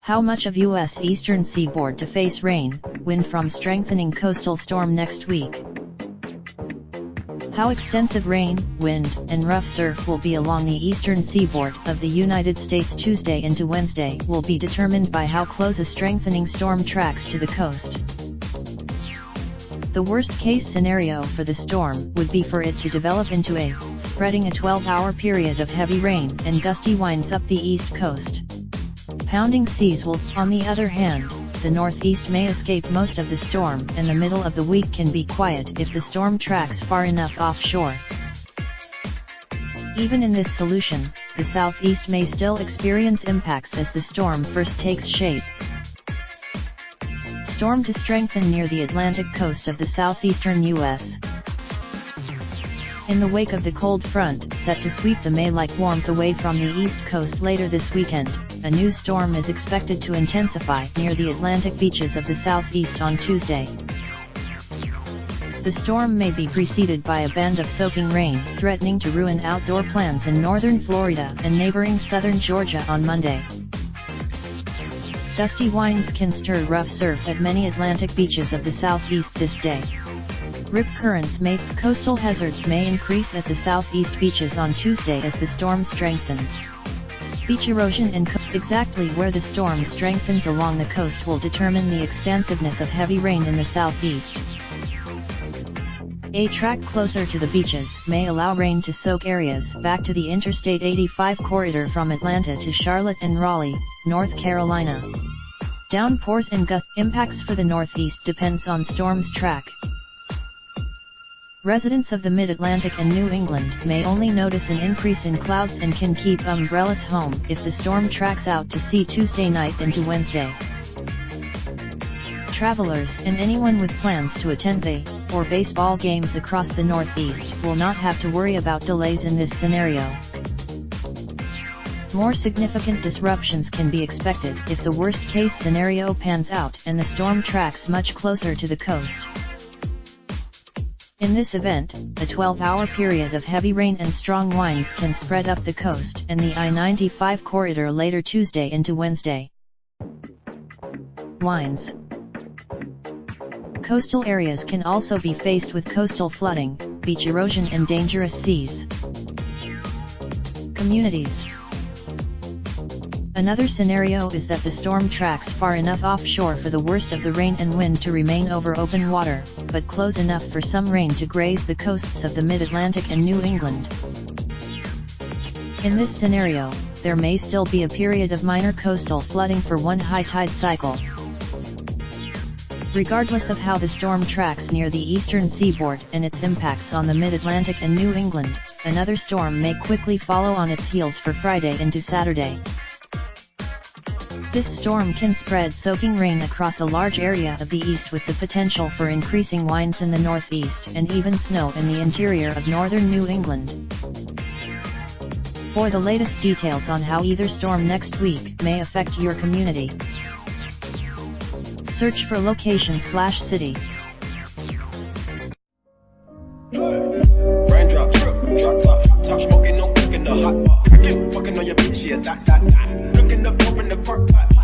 How much of US Eastern Seaboard to face rain, wind from strengthening coastal storm next week? How extensive rain, wind, and rough surf will be along the eastern seaboard of the United States Tuesday into Wednesday will be determined by how close a strengthening storm tracks to the coast. The worst-case scenario for the storm would be for it to develop into spreading a 12-hour period of heavy rain and gusty winds up the east coast. Pounding seas will, on the other hand, the northeast may escape most of the storm and the middle of the week can be quiet if the storm tracks far enough offshore. Even in this solution, the southeast may still experience impacts as the storm first takes shape. Storm to strengthen near the Atlantic coast of the southeastern U.S. In the wake of the cold front set to sweep the May-like warmth away from the east coast later this weekend, a new storm is expected to intensify near the Atlantic beaches of the southeast on Tuesday. The storm may be preceded by a band of soaking rain threatening to ruin outdoor plans in northern Florida and neighboring southern Georgia on Monday. Gusty winds can stir rough surf at many Atlantic beaches of the southeast this day. Rip currents coastal hazards may increase at the southeast beaches on Tuesday as the storm strengthens. Beach erosion and exactly where the storm strengthens along the coast will determine the expansiveness of heavy rain in the southeast. A track closer to the beaches may allow rain to soak areas back to the Interstate 85 corridor from Atlanta to Charlotte and Raleigh, North Carolina. Downpours and gust impacts for the northeast depends on storm's track. Residents of the Mid-Atlantic and New England may only notice an increase in clouds and can keep umbrellas home if the storm tracks out to sea Tuesday night into Wednesday. Travelers and anyone with plans to attend or baseball games across the Northeast will not have to worry about delays in this scenario. More significant disruptions can be expected if the worst-case scenario pans out and the storm tracks much closer to the coast. In this event, a 12-hour period of heavy rain and strong winds can spread up the coast and the I-95 corridor later Tuesday into Wednesday. Winds. Coastal areas can also be faced with coastal flooding, beach erosion and dangerous seas. Communities. Another scenario is that the storm tracks far enough offshore for the worst of the rain and wind to remain over open water, but close enough for some rain to graze the coasts of the Mid-Atlantic and New England. In this scenario, there may still be a period of minor coastal flooding for one high tide cycle. Regardless of how the storm tracks near the eastern seaboard and its impacts on the Mid-Atlantic and New England, another storm may quickly follow on its heels for Friday into Saturday. This storm can spread soaking rain across a large area of the east with the potential for increasing winds in the northeast and even snow in the interior of northern New England. For the latest details on how either storm next week may affect your community, search for location/city. Raindrop, drop top smoking, no cooking the hot pot. Fucking on your bitch, yeah, that. Looking up, open the park pot.